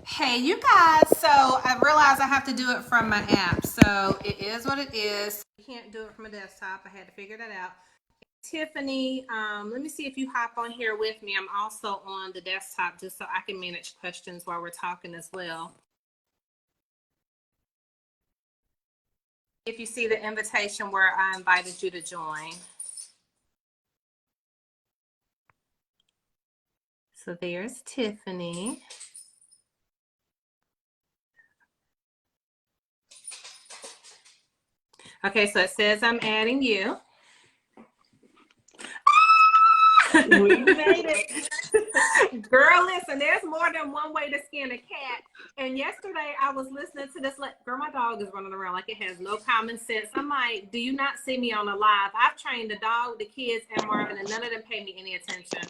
Hey, you guys. So I realized I have to do it from my app. So it is what it is. You can't do it from a desktop. I had to figure that out. Tiffany, let me see if you hop on here with me. I'm also on the desktop just so I can manage questions while we're talking as well. If you see the invitation where I invited you to join. So there's Tiffany. Okay, so it says I'm adding you. We made it. Girl, listen, there's more than one way to skin a cat. And yesterday I was listening to this, like, girl, my dog is running around like it has no common sense. I'm like, do you not see me on a live? I've trained the dog, the kids, and Marvin, and none of them pay me any attention.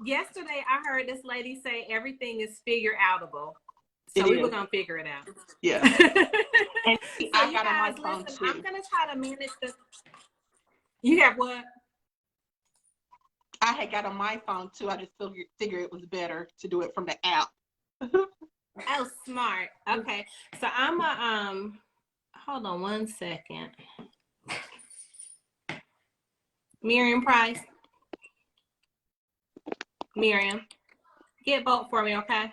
Yesterday I heard this lady say everything is figure outable. So we were gonna figure it out. Yeah. And so I got on my phone too. I'm gonna try to manage the. You have what? I had got on my phone too. I just figured it was better to do it from the app. Oh, smart. Okay, so I'm a hold on one second. Miriam Price. Miriam, get vote for me, okay?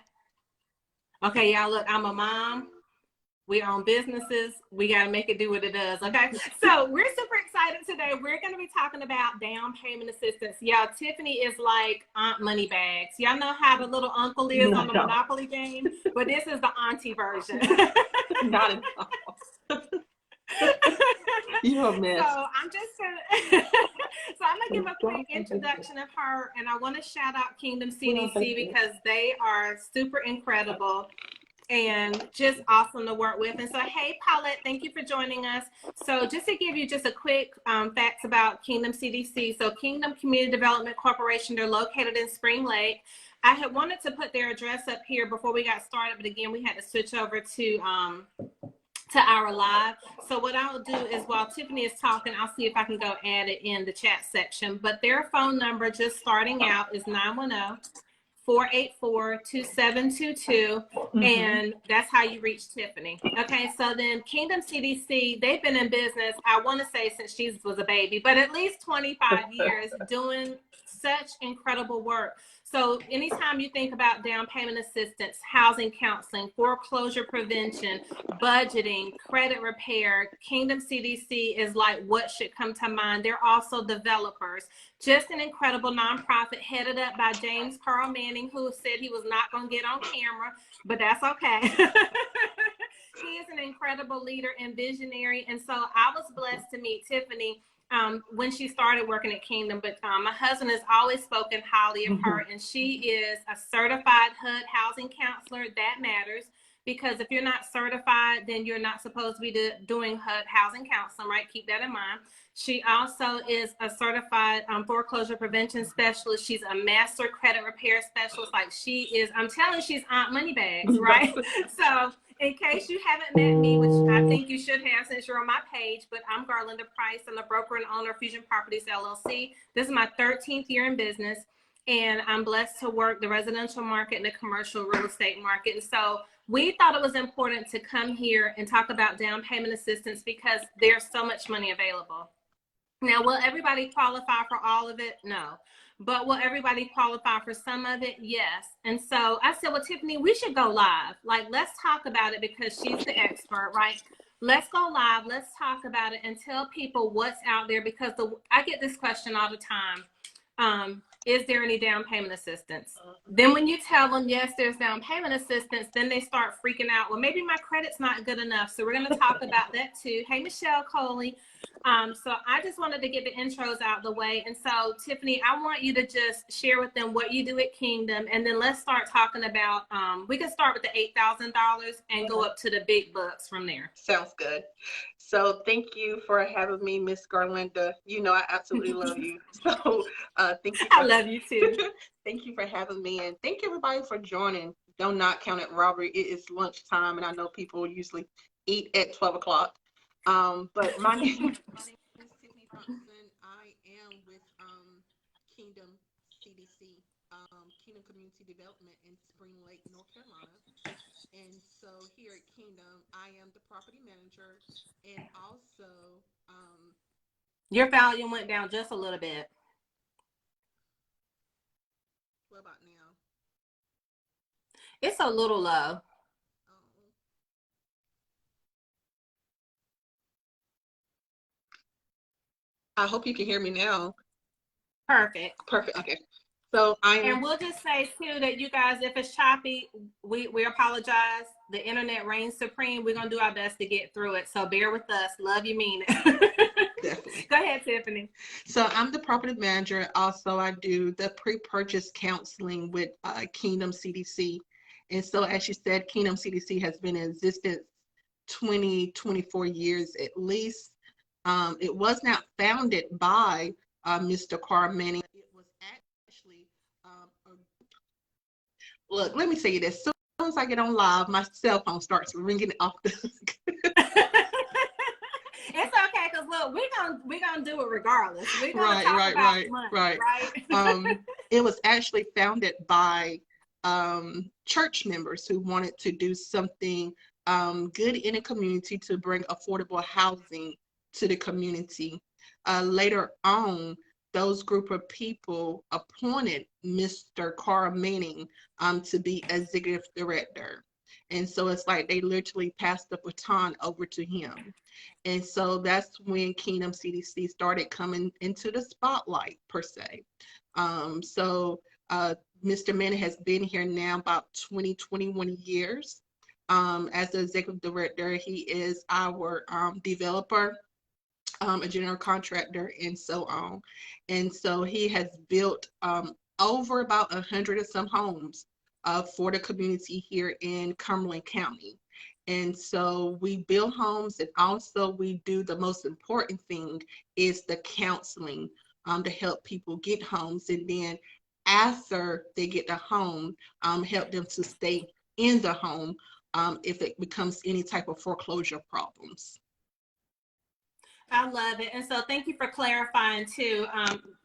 Okay, y'all, look, I'm a mom. We own businesses. We got to make it do what it does, okay? So we're super excited today. We're going to be talking about down payment assistance. Y'all, Tiffany is like Aunt Moneybags. Y'all know how the little uncle is on the Monopoly game? But this is the auntie version. Not at all. You're a mess. So I'm just gonna so I'm gonna give a quick introduction of her, and I want to shout out Kingdom CDC because they are super incredible and just awesome to work with. And so, hey, Paulette, thank you for joining us. So just to give you just a quick facts about Kingdom CDC. So Kingdom Community Development Corporation, they're located in Spring Lake. I had wanted to put their address up here before we got started, but again, we had to switch over to our live. So what I'll do is while Tiffany is talking, I'll see if I can go add it in the chat section. But their phone number just starting out is 910-484-2722, and that's how you reach Tiffany. Okay, so then Kingdom CDC, they've been in business, I want to say since Jesus was a baby, but at least 25 years doing such incredible work. So anytime you think about down payment assistance, housing counseling, foreclosure prevention, budgeting, credit repair, Kingdom CDC is like what should come to mind. They're also developers. Just an incredible nonprofit headed up by James Carl Manning, who said he was not going to get on camera, but that's okay. He is an incredible leader and visionary. And so I was blessed to meet Tiffany when she started working at Kingdom, but my husband has always spoken highly of her, and she is a certified HUD housing counselor. That matters, because if you're not certified, then you're not supposed to be doing HUD housing counseling, right? Keep that in mind. She also is a certified foreclosure prevention specialist. She's a master credit repair specialist. Like, she is, I'm telling you, she's Aunt Moneybags, right? So in case you haven't met me, which I think you should have since you're on my page, but I'm Garlinda Price. I'm the broker and owner of Fusion Properties, LLC. This is my 13th year in business, and I'm blessed to work the residential market and the commercial real estate market. And so we thought it was important to come here and talk about down payment assistance because there's so much money available. Now, will everybody qualify for all of it? No. But will everybody qualify for some of it? Yes. And so I said, well, Tiffany, we should go live. Like, let's talk about it because she's the expert, right? Let's go live. Let's talk about it and tell people what's out there, because I get this question all the time. Is there any down payment assistance? Then when you tell them, yes, there's down payment assistance, then they start freaking out. Well, maybe my credit's not good enough. So we're going to talk about that too. Hey, Michelle Coley. So I just wanted to get the intros out the way. And so, Tiffany, I want you to just share with them what you do at Kingdom. And then let's start talking about, we can start with the $8,000 and go up to the big bucks from there. Sounds good. So thank you for having me, Miss Garlinda. You know I absolutely love you. So thank you. I love you too. Thank you for having me, and thank everybody for joining. Do not count it robbery. It is lunchtime, and I know people usually eat at 12 o'clock. But my name is Tiffany Thompson. I am with Kingdom CDC. Kingdom Community Development in Spring Lake, North Carolina. And so here at Kingdom, I am the property manager, and also, Your volume went down just a little bit. what about now? It's a little low. Um, I hope you can hear me now. Perfect. Perfect. Okay. So And we'll just say too that you guys, if it's choppy, we apologize. The internet reigns supreme. We're gonna do our best to get through it. So bear with us. Love you, mean it. definitely. Go ahead, Tiffany. So I'm the property manager. Also, I do the pre-purchase counseling with Kingdom CDC. And so, as you said, Kingdom CDC has been in existence 24 years at least. It was not founded by Mr. Carl Manning. It was actually, look, let me tell you this. As soon as I get on live, my cell phone starts ringing off the It's okay, because look, we're gonna do it regardless. We're gonna talk about money, right? It was actually founded by church members who wanted to do something good in a community to bring affordable housing to the community. Later on, those group of people appointed Mr. Carl Manning to be executive director. And so it's like they literally passed the baton over to him. And so that's when Kingdom CDC started coming into the spotlight, per se. So Mr. Manning has been here now about 21 years. As the executive director, he is our developer, a general contractor, and so on. And so he has built over about 100 of some homes for the community here in Cumberland County. And so we build homes, and also we do the most important thing is the counseling to help people get homes. And then after they get the home, help them to stay in the home if it becomes any type of foreclosure problems. I love it. And so thank you for clarifying too,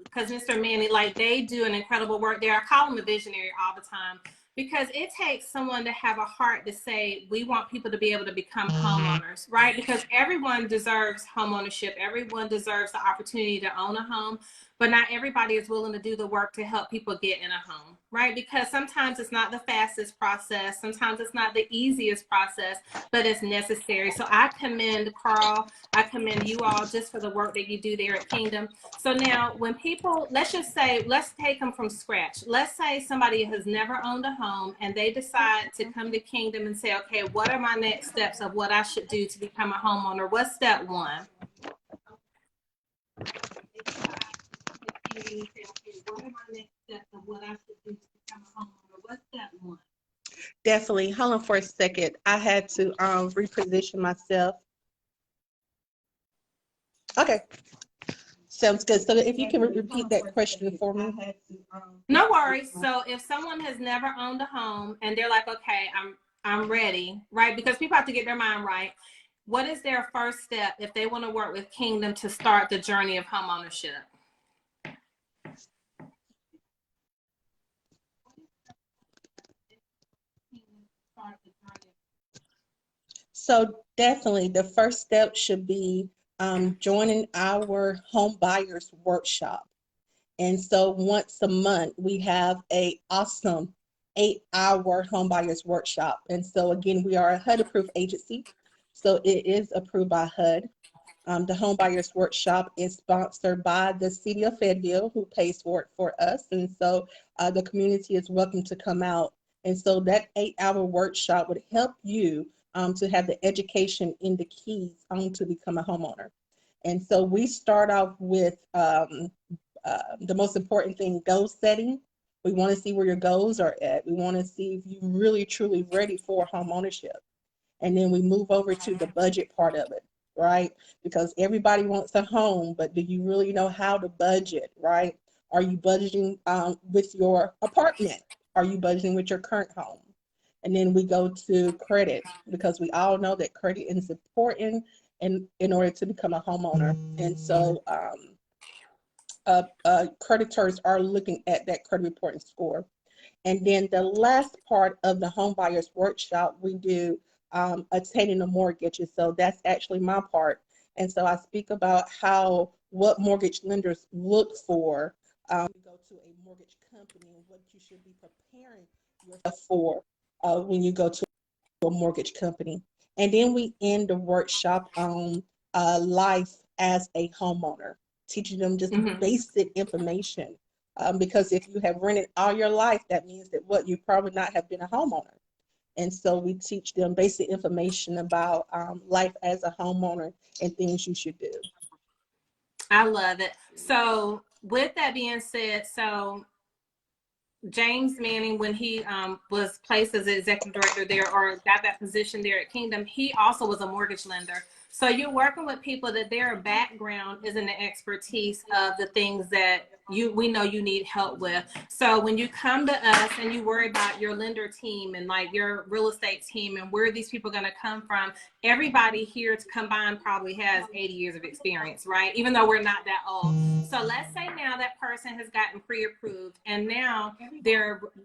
because Mr. Manny, like, they do an incredible work there. I call him a visionary all the time, because it takes someone to have a heart to say, we want people to be able to become homeowners, right? Because everyone deserves homeownership. Everyone deserves the opportunity to own a home, but not everybody is willing to do the work to help people get in a home, right? Because sometimes it's not the fastest process. Sometimes it's not the easiest process, but it's necessary. So I commend Carl. I commend you all just for the work that you do there at Kingdom. So now when people, let's just say, let's take them from scratch. Let's say somebody has never owned a home and they decide to come to Kingdom and say, okay, what are my next steps of what I should do to become a homeowner? What's step one? What are my next steps of what I should do to become a homeowner? What's step one? Definitely. Hold on for a second. I had to reposition myself. Okay. Sounds good. So if you can repeat that question for me. No worries. So if someone has never owned a home and they're like, okay, I'm ready, right? Because people have to get their mind right. What is their first step if they want to work with Kingdom to start the journey of home ownership? So definitely the first step should be joining our home buyers workshop. And so once a month, we have a awesome 8-hour home buyers workshop. And so again, we are a HUD approved agency. So it is approved by HUD. The home buyers workshop is sponsored by the city of Fayetteville, who pays for it for us. And so the community is welcome to come out. And so that 8-hour workshop would help you to have the education in the keys on to become a homeowner. And so we start off with the most important thing, goal setting. We want to see where your goals are at. We want to see if you're really, truly ready for home ownership. And then we move over to the budget part of it, right? Because everybody wants a home, but do you really know how to budget, right? Are you budgeting with your apartment? Are you budgeting with your current home? And then we go to credit, because we all know that credit is important in order to become a homeowner. And so creditors are looking at that credit reporting score. And then the last part of the home buyers workshop, we do attaining a mortgage. And so that's actually my part. And so I speak about what mortgage lenders look for. You go to a mortgage company and what you should be preparing yourself for when you go to a mortgage company. And then we end the workshop on life as a homeowner, teaching them just basic information. Because if you have rented all your life, that means that you probably not have been a homeowner. And so we teach them basic information about life as a homeowner and things you should do. I love it. So with that being said, so James Manning, when he was placed as the executive director there or got that position there at Kingdom, he also was a mortgage lender. So you're working with people that their background is in the expertise of the things that we know you need help with. So when you come to us and you worry about your lender team and like your real estate team and where these people are going to come from, everybody here to combine probably has 80 years of experience, right? Even though we're not that old. So let's say now that person has gotten pre-approved and now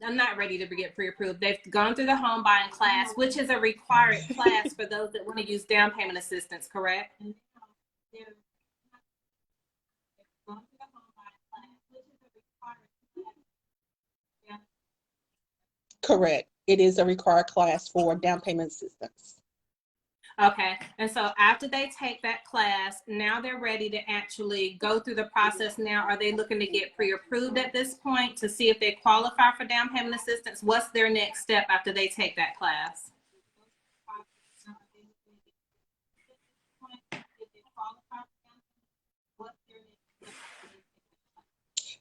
I'm not ready to get pre-approved. They've gone through the home buying class, which is a required class for those that want to use down payment assistance, correct? Correct. It is a required class for down payment assistance. Okay. And so after they take that class, now they're ready to actually go through the process. Now, are they looking to get pre-approved at this point to see if they qualify for down payment assistance? What's their next step after they take that class?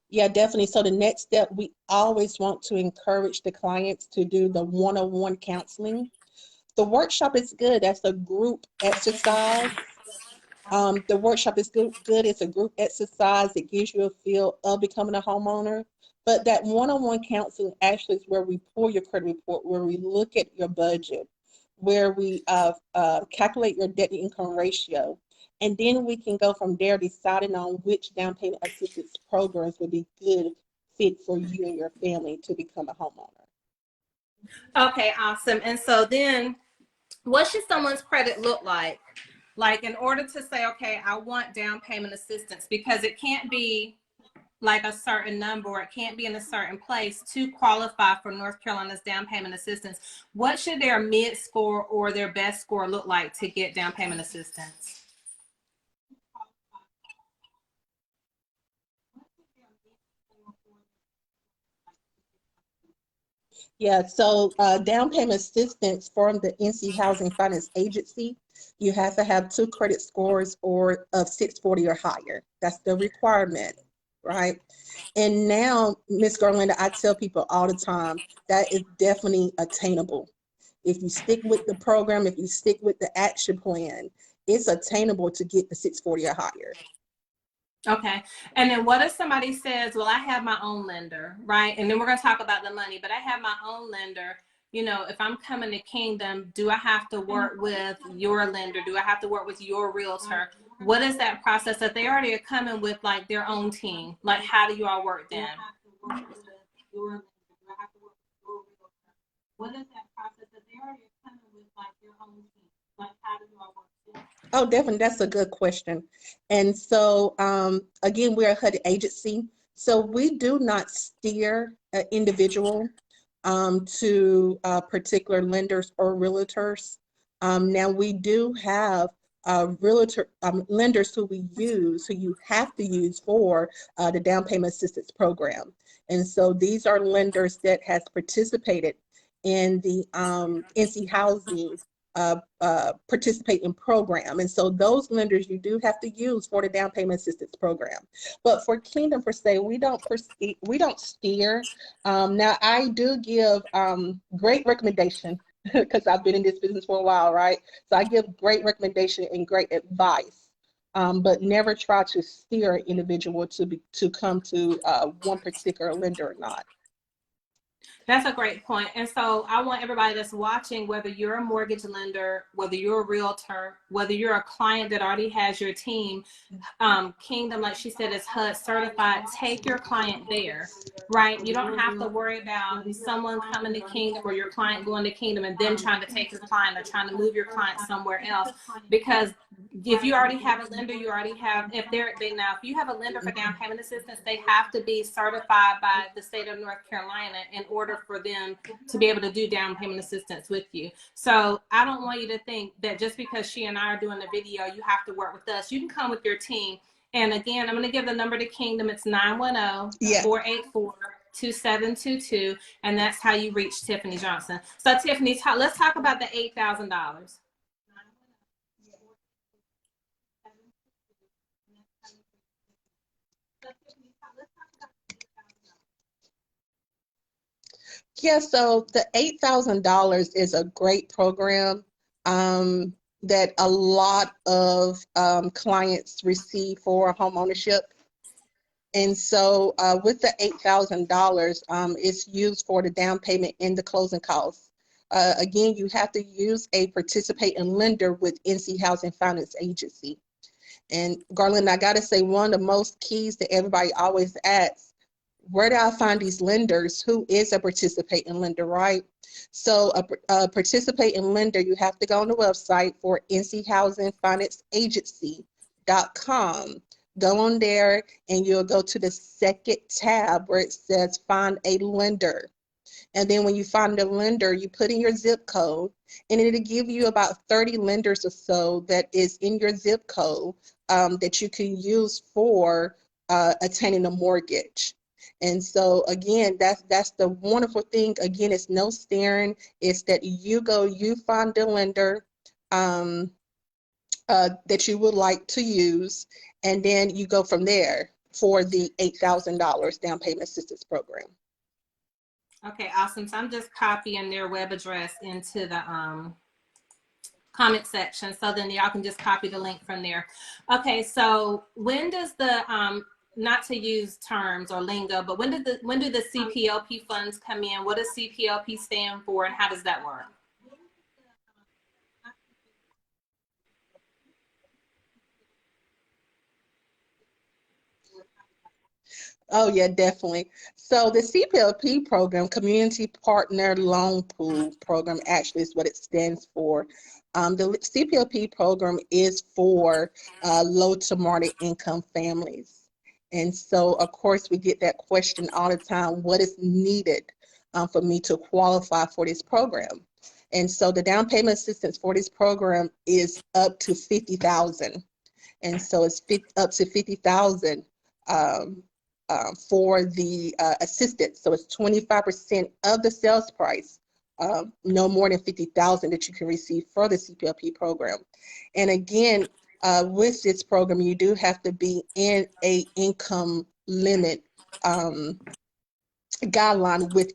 Yeah, definitely. So the next step, we always want to encourage the clients to do the one-on-one counseling. The workshop is good. That's a group exercise. The workshop is good. It's a group exercise. It gives you a feel of becoming a homeowner. But that one-on-one counseling actually is where we pull your credit report, where we look at your budget, where we calculate your debt to income ratio. And then we can go from there deciding on which down payment assistance programs would be good fit for you and your family to become a homeowner. Okay, awesome. And so then what should someone's credit look like? Like in order to say, okay, I want down payment assistance, because it can't be like a certain number or it can't be in a certain place to qualify for North Carolina's down payment assistance. What should their mid score or their best score look like to get down payment assistance? Yeah, so down payment assistance from the NC Housing Finance Agency, you have to have 2 credit scores or of 640 or higher. That's the requirement, right? And now, Ms. Garlinda, I tell people all the time that is definitely attainable. If you stick with the program, if you stick with the action plan, it's attainable to get the 640 or higher. Okay. And then what if somebody says, well, I have my own lender, right? And then we're going to talk about the money, but I have my own lender. You know, if I'm coming to Kingdom, do I have to work with your lender? Do I have to work with your realtor? What is that process? If they already are coming with like their own team, like how do you all work then? What is that process? If they already are coming with like their own team, like how do you all work then? Oh, definitely. That's a good question. And so, again, we're a HUD agency. So we do not steer an individual to particular lenders or realtors. Now, we do have lenders who you have to use for the down payment assistance program. And so these are lenders that has participated in the NC Housing participating program. And so those lenders you do have to use for the down payment assistance program. But for Kingdom per se, we don't steer. Now I do give great recommendation because I've been in this business for a while, right? So I give great recommendation and great advice. But never try to steer an individual to come to one particular lender or not. That's a great point. And so I want everybody that's watching, whether you're a mortgage lender, whether you're a realtor, whether you're a client that already has your team, Kingdom, like she said, is HUD certified. Take your client there, right? You don't have to worry about someone coming to Kingdom or your client going to Kingdom and then trying to take your client or trying to move your client somewhere else. Because if you already have a lender, you already have, if you have a lender for down payment assistance, they have to be certified by the state of North Carolina in order for them to be able to do down payment assistance with you. So I don't want you to think that just because she and I are doing the video, you have to work with us. You can come with your team. And again, I'm going to give the number to Kingdom. It's 910-484-2722. And that's how you reach Tiffany Johnson. So Tiffany, let's talk about the $8,000. Yeah, so the $8,000 is a great program that a lot of clients receive for home ownership. And so with the $8,000, it's used for the down payment and the closing costs. Again, you have to use a participating lender with NC Housing Finance Agency. And Garlinda, I got to say, one of the most keys that everybody always asks, where do I find these lenders? Who is a participating lender, right? So a participating lender, you have to go on the website for nchousingifinanceagency.com. Go on there and you'll go to the second tab where it says find a lender. And then when you find a lender, you put in your zip code and it'll give you about 30 lenders or so that is in your zip code that you can use for attaining a mortgage. And so again, that's the wonderful thing. Again, it's no staring. It's that you find the lender that you would like to use, and then you go from there for the $8,000 down payment assistance program. Okay, awesome. So I'm just copying their web address into the comment section, so then y'all can just copy the link from there. Okay, so when does the not to use terms or lingo, but when do the CPLP funds come in? What does CPLP stand for, and how does that work? Oh yeah, definitely. So the CPLP program, Community Partner Loan Pool Program, actually is what it stands for. The CPLP program is for low to moderate income families. And so, of course, we get that question all the time, what is needed for me to qualify for this program? And so the down payment assistance for this program is up to $50,000. And so it's up to $50,000 for the assistance. So it's 25% of the sales price, no more than $50,000 that you can receive for the CPLP program. And again, with this program, you do have to be in a income limit guideline with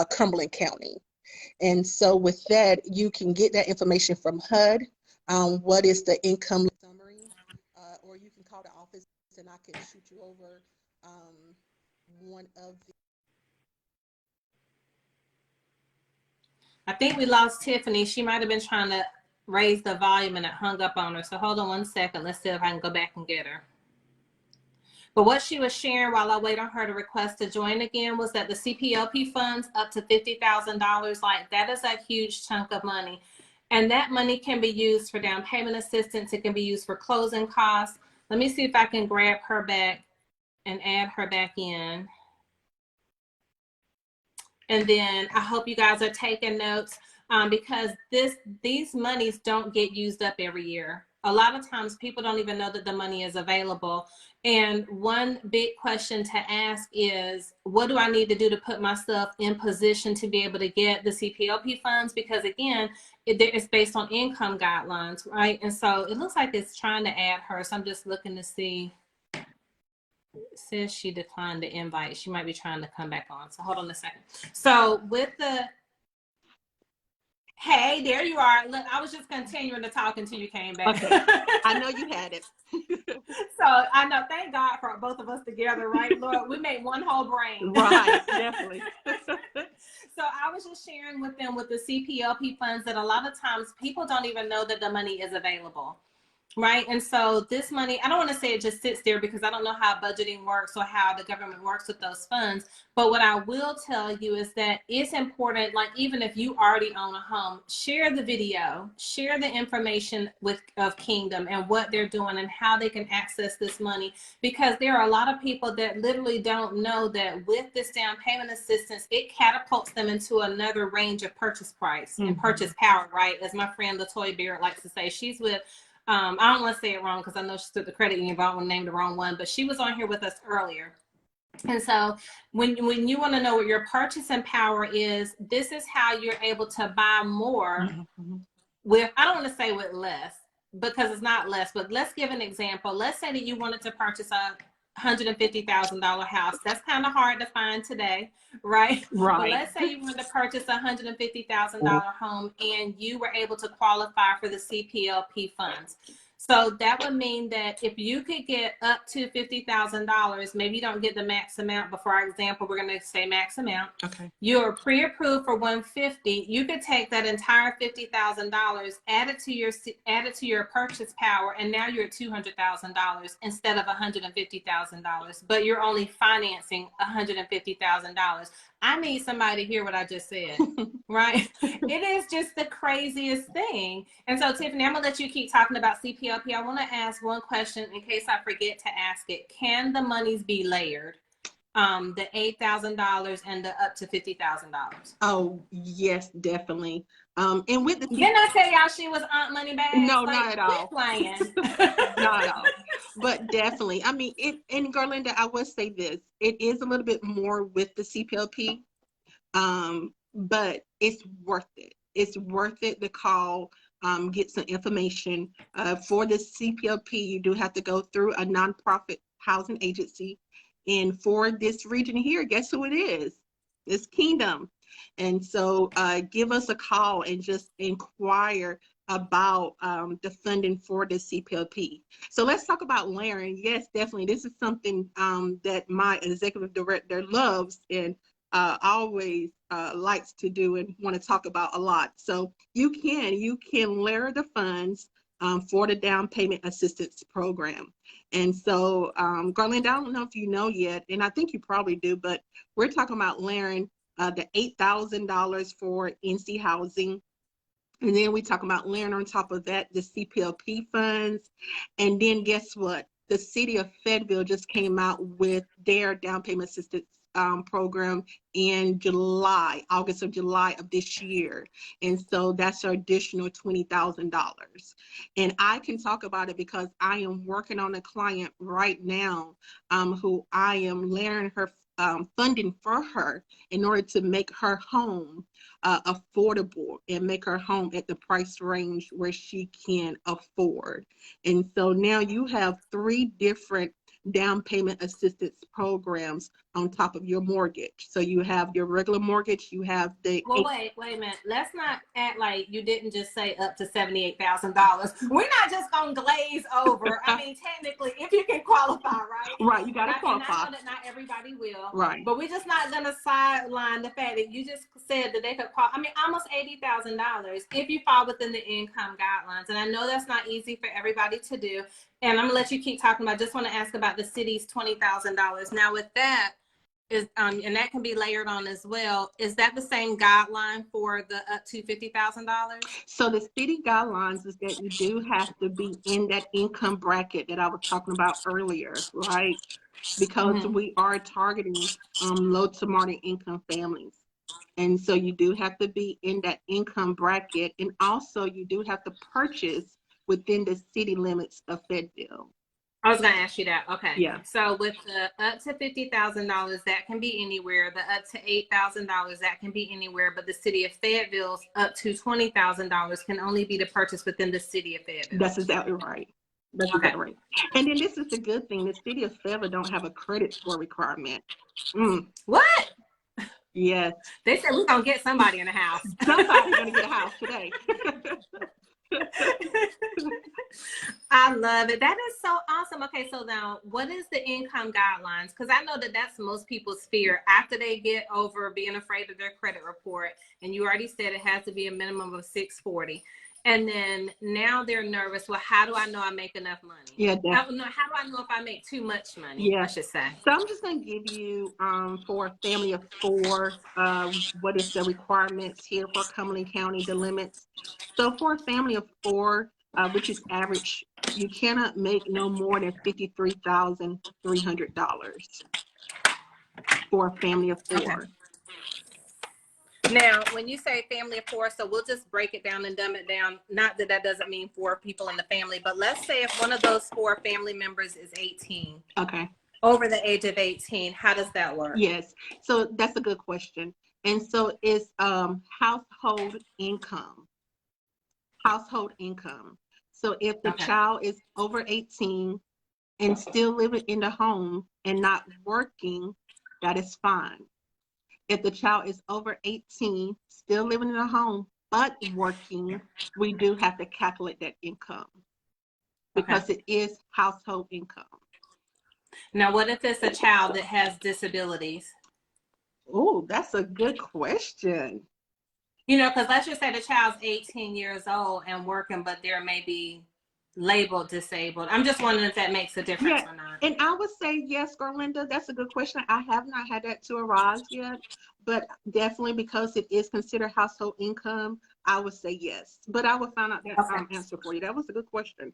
Cumberland County. And so with that, you can get that information from HUD. What is the income summary? Or you can call the office and I can shoot you over one of the. I think we lost Tiffany. She might have been trying to raise the volume and it hung up on her. So hold on one second. Let's see if I can go back and get her. But what she was sharing while I wait on her to request to join again was that the CPLP funds up to $50,000, like that is a huge chunk of money. And that money can be used for down payment assistance. It can be used for closing costs. Let me see if I can grab her back and add her back in. And then I hope you guys are taking notes because these monies don't get used up every year. A lot of times people don't even know that the money is available. And one big question to ask is, what do I need to do to put myself in position to be able to get the CPLP funds? Because again, it's based on income guidelines, right? And so it looks like it's trying to add her. So I'm just looking to see. It says she declined the invite. She might be trying to come back on. So hold on a second. So with the, hey, there you are. Look, I was just continuing to talk until you came back. Okay. I know you had it. So I know, thank God for both of us together, right, Lord? We made one whole brain. Right, definitely. So I was just sharing with them with the CPLP funds that a lot of times people don't even know that the money is available. Right. And so this money, I don't want to say it just sits there because I don't know how budgeting works or how the government works with those funds. But what I will tell you is that it's important, like even if you already own a home, share the video, share the information of Kingdom and what they're doing and how they can access this money. Because there are a lot of people that literally don't know that with this down payment assistance, it catapults them into another range of purchase price and purchase power, right? As my friend LaToya Barrett likes to say, she's with I don't want to say it wrong because I know she's with the credit union, but I don't want to name the wrong one, but she was on here with us earlier. And so when you want to know what your purchasing power is, this is how you're able to buy more with, I don't want to say with less because it's not less, but let's give an example. Let's say that you wanted to purchase a $150,000 house. That's kind of hard to find today, right? But let's say you wanted to purchase a $150,000 home and you were able to qualify for the CPLP funds. So that would mean that if you could get up to $50,000, maybe you don't get the max amount, but for our example, we're going to say max amount. Okay. You're pre-approved for $150,000. You could take that entire $50,000, add it to your purchase power, and now you're at $200,000 instead of $150,000. But you're only financing $150,000. I need somebody to hear what I just said, right? It is just the craziest thing. And so, Tiffany, I'm going to let you keep talking about CPLP. I want to ask one question in case I forget to ask it. Can the monies be layered? The $8,000 and the up to $50,000? Oh, yes, definitely. And with the didn't I tell y'all she was Aunt Moneybags? No, like, not at all. Playing. Not at all. But definitely, I mean, and Garlinda, I will say this: it is a little bit more with the CPLP, but it's worth it. It's worth it to call, get some information. For the CPLP, you do have to go through a nonprofit housing agency. And for this region here, guess who it is? It's Kingdom. And so give us a call and just inquire about the funding for the CPLP. So let's talk about layering. Yes, definitely. This is something that my executive director loves and always likes to do and want to talk about a lot. So you can layer the funds for the down payment assistance program. And so, Garlinda, I don't know if you know yet, and I think you probably do, but we're talking about layering the $8,000 for NC housing. And then we talk about layering on top of that the CPLP funds. And then guess what? The city of Fayetteville just came out with their down payment assistance program in August or July of this year. And so that's an additional $20,000. And I can talk about it because I am working on a client right now who I am layering her funding for her in order to make her home affordable and make her home at the price range where she can afford. And so now you have 3 different down payment assistance programs on top of your mortgage. So you have your regular mortgage, you have the wait a minute. Let's not act like you didn't just say up to $78,000. We're not just gonna glaze over. I mean, technically, if you can qualify, right? Right, you gotta qualify. And I know that not everybody will. Right. But we're just not gonna sideline the fact that you just said that they could qualify. I mean, almost $80,000 if you fall within the income guidelines. And I know that's not easy for everybody to do. And I'm gonna let you keep talking about. I just want to ask about the city's $20,000. Now, with that is and that can be layered on as well. Is that the same guideline for the up to $50,000? So the city guidelines is that you do have to be in that income bracket that I was talking about earlier, right? Because we are targeting low to moderate income families. And so you do have to be in that income bracket, and also you do have to purchase within the city limits of Fayetteville. I was going to ask you that. Okay. Yeah. So with the up to $50,000, that can be anywhere. The up to $8,000, that can be anywhere. But the city of Fayetteville's up to $20,000 can only be to purchase within the city of Fayetteville. That's exactly right. That's exactly right. And then this is the good thing. The city of Fayetteville don't have a credit score requirement. What? Yes. They said we're going to get somebody in a house. Somebody's going to get a house today. I love it. That is so awesome. Okay, so now what is the income guidelines? Because I know that that's most people's fear after they get over being afraid of their credit report. And you already said it has to be a minimum of 640. And then now they're nervous. Well, how do I know I make enough money? Yeah, How do I know if I make too much money? yeah. I should say. So I'm just going to give you for a family of 4, what is the requirements here for Cumberland County, the limits. So for a family of 4, which is average, you cannot make no more than $53,300 for a family of 4. Okay. Now, when you say family of 4, so we'll just break it down and dumb it down. Not that that doesn't mean 4 people in the family, but let's say if one of those 4 family members is 18. Okay. Over the age of 18, how does that work? Yes. So that's a good question. And so it's household income. Household income. So if the child is over 18 and still living in the home and not working, that is fine. If the child is over 18, still living in a home, but working, we do have to calculate that income because it is household income. Now, what if it's a child that has disabilities? Oh, that's a good question. You know, because let's just say the child's 18 years old and working, but they're maybe labeled disabled. I'm just wondering if that makes a difference or not. And I would say yes, Garlinda. That's a good question. I have not had that to arise yet, but definitely because it is considered household income, I would say yes. But I will find out that answer for you. That was a good question.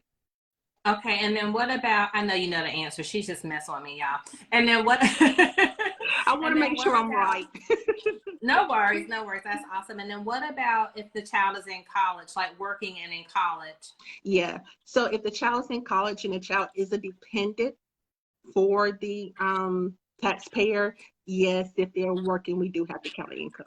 Okay, and then what about, I know you know the answer. She's just messing with me, y'all. And then what? I want to make sure I'm right. No worries, no worries. That's awesome. And then what about if the child is in college, like working and in college? Yeah. So if the child is in college and the child is a dependent for the taxpayer, yes, if they're working, we do have to count the income.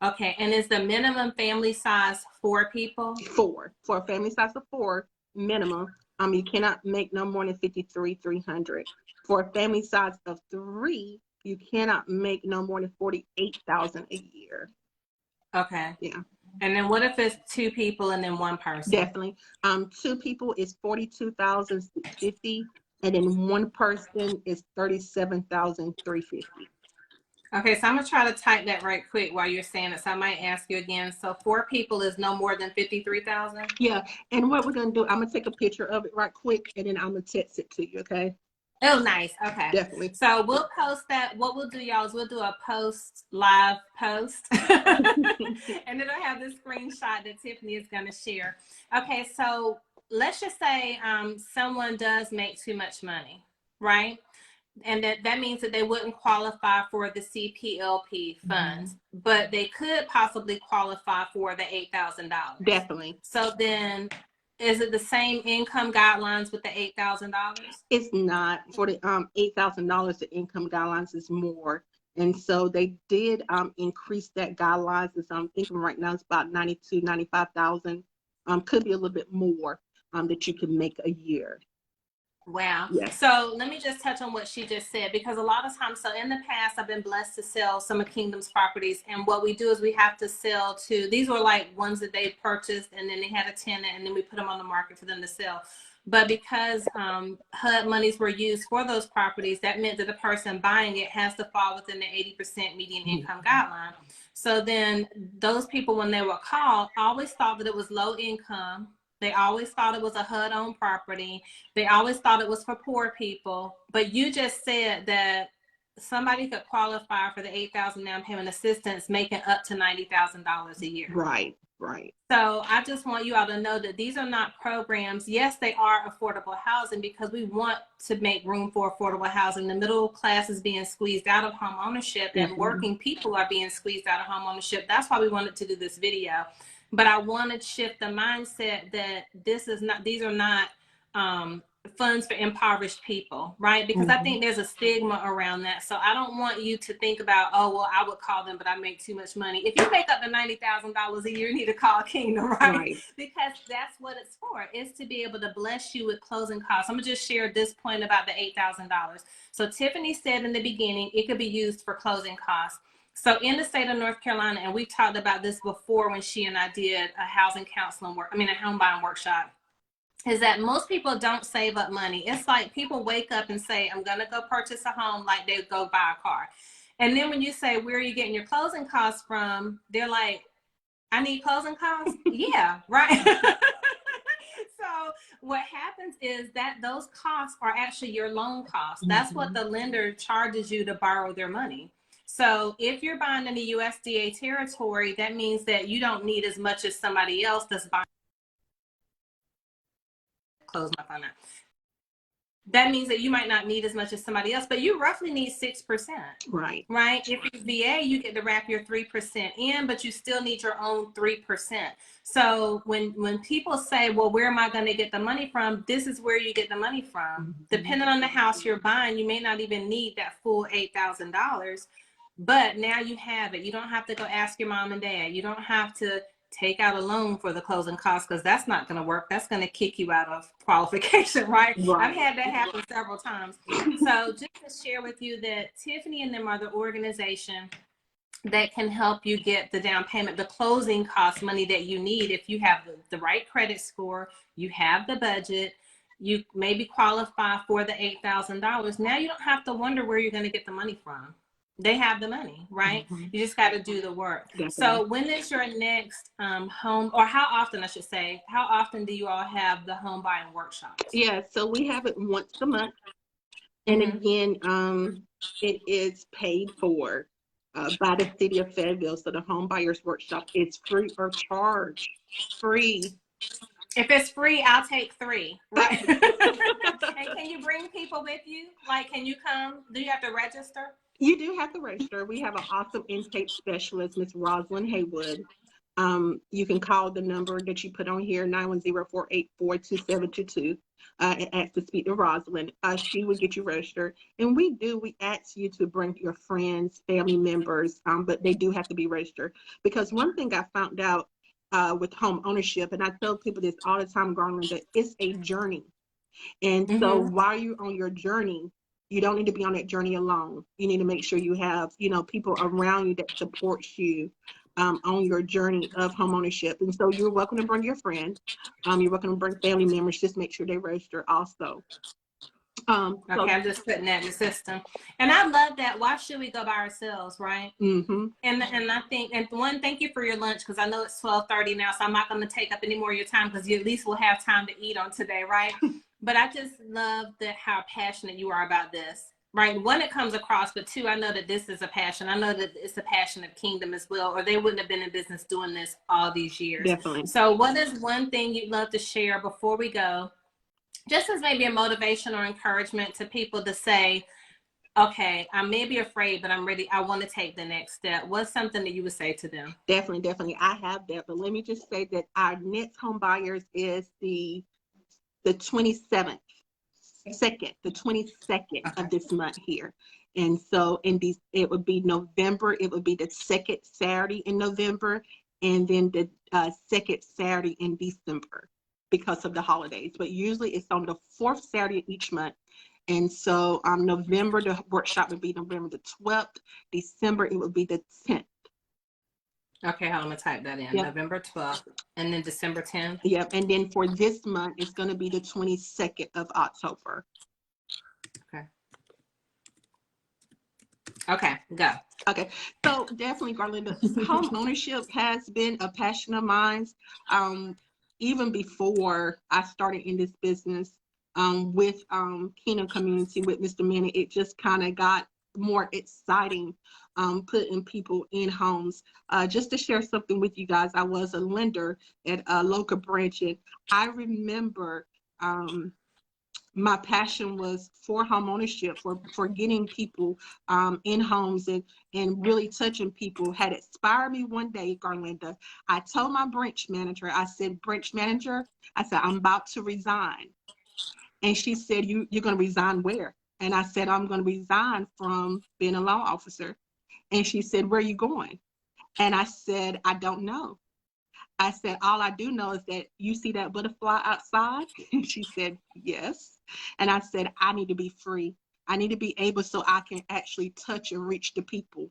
Okay. And is the minimum family size 4 people? 4. For a family size of 4, minimum. You cannot make no more than $53,300. For a family size of 3, you cannot make no more than $48,000 a year. Okay. Yeah. And then what if it's 2 people and then 1 person? Definitely. 2 people is $42,650, and then 1 person is $37,350. Okay, so I'm gonna try to type that right quick while you're saying it. So I might ask you again. So 4 people is no more than 53,000? Yeah, and what we're gonna do, I'm gonna take a picture of it right quick, and then I'm gonna text it to you, okay? Oh, nice. Okay. Definitely. So we'll post that. What we'll do, y'all, is we'll do a live post, and it'll have the screenshot that Tiffany is gonna share. Okay, so let's just say someone does make too much money, right? And that means that they wouldn't qualify for the CPLP funds, but they could possibly qualify for the $8,000. Definitely. So then, is it the same income guidelines with the $8,000? It's not. For the $8,000, the income guidelines is more, and so they did increase that guidelines. And so I'm thinking right now it's about 95,000. Could be a little bit more that you can make a year. Wow. Yes. So let me just touch on what she just said, because a lot of times, so in the past, I've been blessed to sell some of Kingdom's properties. And what we do is we have to sell to, these were like ones that they purchased and then they had a tenant and then we put them on the market for them to sell. But because HUD monies were used for those properties, that meant that the person buying it has to fall within the 80% median income guideline. So then those people, when they were called, always thought that it was low income. They always thought it was a HUD-owned property. They always thought it was for poor people. But you just said that somebody could qualify for the $8,000 down payment assistance, making up to $90,000 a year. Right, right. So I just want you all to know that these are not programs. Yes, they are affordable housing because we want to make room for affordable housing. The middle class is being squeezed out of home ownership, and working people are being squeezed out of home ownership. That's why we wanted to do this video. But I want to shift the mindset that these are not funds for impoverished people, right? Because I think there's a stigma around that. So I don't want you to think about, oh, well, I would call them, but I make too much money. If you make up to $90,000 a year, you need to call Kingdom, right? Because that's what it's for. It's to be able to bless you with closing costs. I'm gonna just share this point about the $8,000. So Tiffany said in the beginning, it could be used for closing costs. So in the state of North Carolina, and we've talked about this before when she and I did a housing counseling work, a home buying workshop, is that most people don't save up money. It's like people wake up and say, I'm going to go purchase a home, like they go buy a car. And then when you say, where are you getting your closing costs from? They're like, I need closing costs? Yeah, right. So what happens is that those costs are actually your loan costs. That's what the lender charges you to borrow their money. So if you're buying in the USDA territory, that means that you don't need as much as somebody else that's buying. Close my phone out. That means that you might not need as much as somebody else, but you roughly need 6%. Right. Right? If it's VA, you get to wrap your 3% in, but you still need your own 3%. So when people say, well, where am I going to get the money from? This is where you get the money from. Depending on the house you're buying, you may not even need that full $8,000, but now you have it. You don't have to go ask your mom and dad. You don't have to take out a loan for the closing costs, because that's not going to work. That's going to kick you out of qualification, right? I've had that happen several times. So just to share with you that Tiffany and them are the organization that can help you get the down payment, the closing cost money that you need. If you have the right credit score, you have the budget, you maybe qualify for the $8,000. Now you don't have to wonder where you're going to get the money from. They have the money, right? You just got to do the work. Definitely. So when is your next home, or how often, I should say, how often do you all have the home buying workshops? Yeah, so we have it once a month. And again, it is paid for by the city of Fayetteville. So the home buyers workshop is free or charge. Free. If it's free, I'll take 3, right? And can you bring people with you? Like, can you come? Do you have to register? You do have to register. We have an awesome intake specialist, Ms. Rosalind Haywood. You can call the number that you put on here, 910-484-2722, and ask to speak to Rosalind. She will get you registered. And we ask you to bring your friends, family members, but they do have to be registered. Because one thing I found out with home ownership, and I tell people this all the time, Garlinda, it's a journey. And so while you're on your journey, you don't need to be on that journey alone. You need to make sure you have, people around you that supports you on your journey of home ownership. And so you're welcome to bring your friends. You're welcome to bring family members. Just make sure they register also. Okay, I'm just putting that in the system. And I love that. Why should we go by ourselves, right? And I think, and one, thank you for your lunch, because I know it's 12:30 now, so I'm not going to take up any more of your time, because you at least will have time to eat on today, right? But I just love how passionate you are about this, right? One, it comes across, but two, I know that this is a passion. I know that it's a passion of Kingdom as well, or they wouldn't have been in business doing this all these years. Definitely. So what is one thing you'd love to share before we go, just as maybe a motivation or encouragement to people to say, okay, I may be afraid, but I'm ready. I want to take the next step. What's something that you would say to them? Definitely. I have that. But let me just say that our next home buyers is the 27th, the 22nd of this month here. And so it would be November. It would be the second Saturday in November, and then the second Saturday in December, because of the holidays. But usually it's on the 4th Saturday each month. And so November, the workshop would be November the 12th. December, it would be the 10th. Okay, I'm going to type that in. Yep. November 12th and then December 10th. Yep. And then for this month, it's going to be the 22nd of October. Okay, go. Okay, so definitely, Garlinda, home ownership has been a passion of mine. Even before I started in this business with Kingdom Community with Mr. Manny, it just kind of got more exciting, putting people in homes. Just to share something with you guys, I was a lender at a local branch, and I remember my passion was for home ownership, for getting people in homes and really touching people. Had inspired me one day, Garlinda. I told my branch manager, I said, branch manager, I said, I'm about to resign. And she said, you're going to resign where? And I said, I'm going to resign from being a loan officer. And she said, where are you going? And I said, I don't know. I said, all I do know is that you see that butterfly outside? And she said, yes. And I said, I need to be free. I need to be able so I can actually touch and reach the people.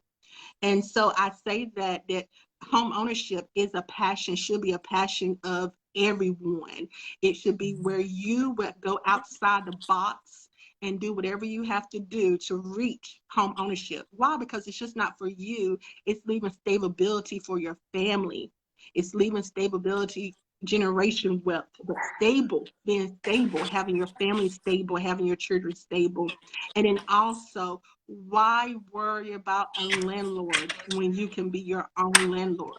And so I say that home ownership is a passion, should be a passion of everyone. It should be where you would go outside the box and do whatever you have to do to reach home ownership. Why? Because it's just not for you. It's leaving stability for your family. It's leaving stability, generation wealth, but stable, being stable, having your family stable, having your children stable. And then also, why worry about a landlord when you can be your own landlord?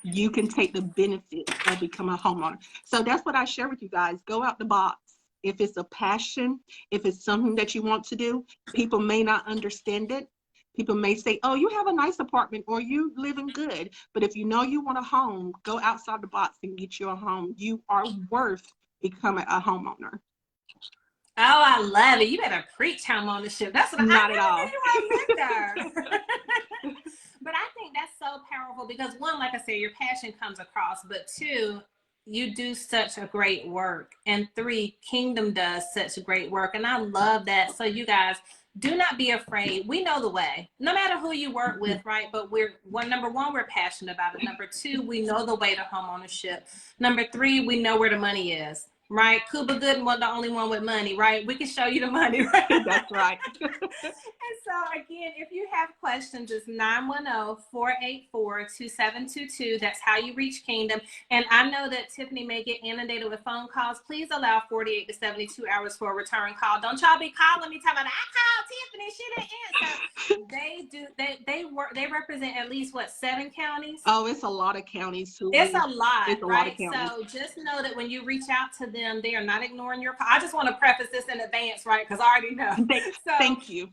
You can take the benefits of becoming a homeowner. So that's what I share with you guys. Go out the box. If it's a passion, if it's something that you want to do, people may not understand it. People may say, oh, you have a nice apartment or you living good. But if you know you want a home, go outside the box and get you a home. You are worth becoming a homeowner. Oh, I love it. You better preach home ownership. That's what Not I at all. But I think that's so powerful because one, like I said, your passion comes across, but two, you do such a great work. And three, Kingdom does such great work. And I love that. So you guys, do not be afraid. We know the way, no matter who you work with, right? But number one, we're passionate about it. Number two, we know the way to home ownership. Number three, we know where the money is. Right? Cuba Gooden wasn't the only one with money, right? We can show you the money, right? That's right. And so again, if you have questions, it's 910-484-2722. That's how you reach Kingdom. And I know that Tiffany may get inundated with phone calls. Please allow 48 to 72 hours for a return call. Don't y'all be calling me talking about, I called Tiffany, she didn't answer. They represent at least what, 7 counties? Oh, it's a lot of counties too. It's a lot, it's a right? lot of counties. So just know that when you reach out to them, they are not ignoring your call. I just want to preface this in advance, right? Because I already know. Thank you.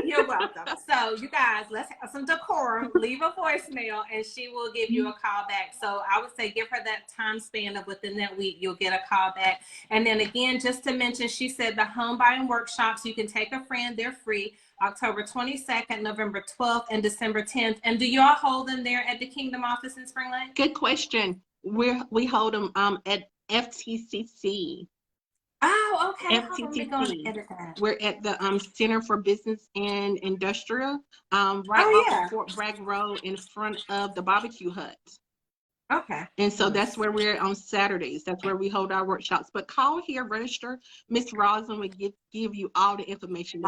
You're welcome. So you guys, let's have some decorum. Leave a voicemail and she will give you a call back. So I would say give her that time span of within that week, you'll get a call back. And then again, just to mention, she said the home buying workshops, you can take a friend, they're free. October 22nd, November 12th, and December 10th. And do y'all hold them there at the Kingdom office in Spring Lake? Good question. We hold them at FTCC. Oh, okay. FTCC. We're at the Center for Business and Industrial, right off of Fort Bragg Road in front of the barbecue hut. Okay. And so that's where we're on Saturdays. That's where we hold our workshops. But call here, register. Miss Rosin will give you all the information.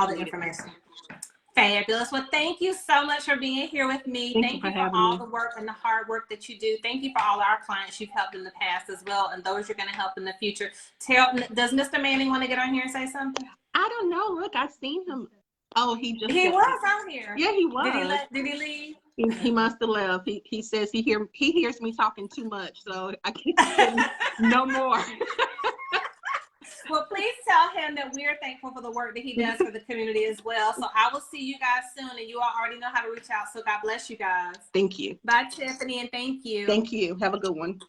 Fabulous. Well, thank you so much for being here with me. Thank you for all the work and the hard work that you do. Thank you for all our clients you've helped in the past as well, and those you're going to help in the future. Does Mr. Manning want to get on here and say something? I don't know. Look, I've seen him. Oh, he was on here. Yeah, he was. Did he leave? He must have left. He says he hears me talking too much, so I can't no more. Well, please tell him that we're thankful for the work that he does for the community as well. So I will see you guys soon, and you all already know how to reach out. So God bless you guys. Thank you. Bye, Tiffany, and thank you. Thank you. Have a good one.